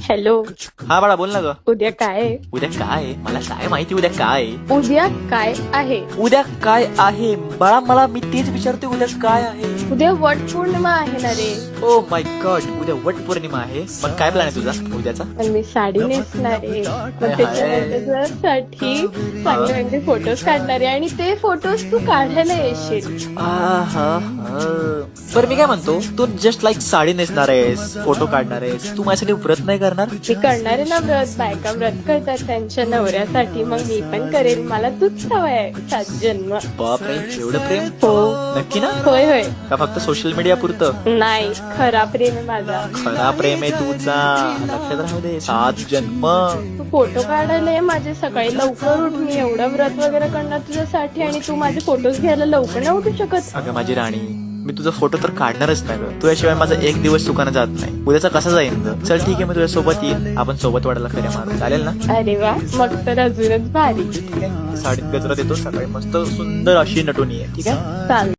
Hello. हा बाळा बोल ना ग. उद्या काय आहे? उद्या काय आहे? मला काय माहिती उद्या काय आहे? उद्या काय आहे? उद्या काय आहे बाळा, मला मी तेच विचारते, उद्या काय आहे? उद्या वट पौर्णिमा आहे ना रे. ओ माय गॉड, उद्या वट पौर्णिमा आहे. मग काय प्लॅन आहे तुझा उद्याचा? पण मी साडी नेसणार आहे. मग त्याच्यासाठी चांगले चांगले फोटोज काढणार आहे आणि ते फोटोज तू काढायला येशील. बरं मी काय म्हणतो, तू जस्ट लाईक साडी नेसणार आहेस, फोटो काढणार आहेस, तू माझ्यासाठी व्रत नाही करणार? मी करणार आहे ना व्रत. बायका व्रत करतात त्यांच्या नवऱ्यासाठी, मग मी पण करेन. मला तूच हवाय 7 जन्म. बापरे, एवढं प्रेम? हो. नक्की ना? होय होय. का फक्त सोशल मीडिया पुरतं? नाही, खरा प्रेम आहे माझा. खरा प्रेम आहे तुझा, लक्षात राहू दे. 7 जन्म. तू फोटो काढायला ये माझे. सकाळी लवकर उठ. मी एवढं व्रत वगैरे करणार तुझ्यासाठी आणि तू माझे फोटोज घ्यायला लवकर नाही उठू शकत. अगं माझी राणी, मी तुझा फोटो तर काढणारच नाही ग. तुझ्याशिवाय माझा एक दिवस चुकानं जात नाही. उद्याचा कसा जाईल ग? चल ठीक आहे, मी तुझ्या सोबत येईल. आपण सोबत वाढायला फेऱ्या मारू, चालेल ना? अरे वा, मग तर अजूनच भारी. साडीत गजरा देतो, सकाळी मस्त सुंदर अशी नटून ये, ठीक आहे? चालेल.